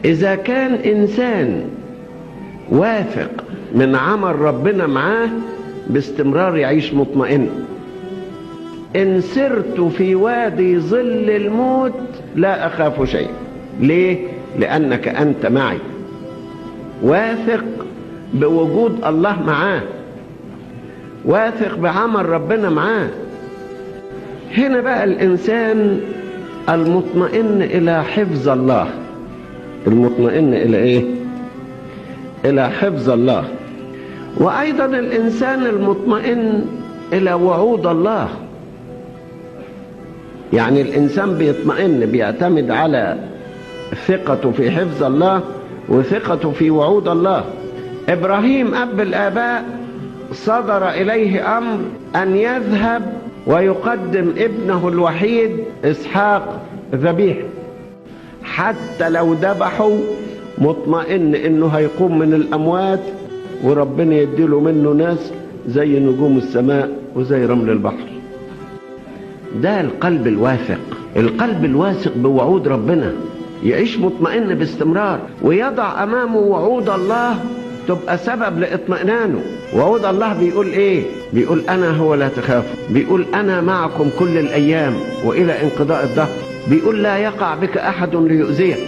إذا كان إنسان واثق من عمل ربنا معاه باستمرار يعيش مطمئن. إن سرت في وادي ظل الموت لا أخاف شيء. ليه؟ لأنك أنت معي، واثق بوجود الله معاه، واثق بعمل ربنا معاه. هنا بقى الإنسان المطمئن إلى حفظ الله. المطمئن إلى إيه؟ إلى حفظ الله. وأيضا الإنسان المطمئن إلى وعود الله. يعني الإنسان بيطمئن، بيعتمد على ثقته في حفظ الله وثقته في وعود الله. إبراهيم أب الآباء صدر إليه أمر أن يذهب ويقدم ابنه الوحيد إسحاق ذبيحة، حتى لو ذبحه مطمئن إنه هيقوم من الأموات وربنا يديله منه ناس زي نجوم السماء وزي رمل البحر. ده القلب الواثق، القلب الواثق بوعود ربنا، يعيش مطمئن باستمرار ويضع أمامه وعود الله تبقى سبب لاطمئنانه. وعود الله بيقول ايه؟ بيقول انا هو لا تخافوا، بيقول انا معكم كل الايام والى انقضاء الدهر، بيقول لا يقع بك احد ليؤذيك.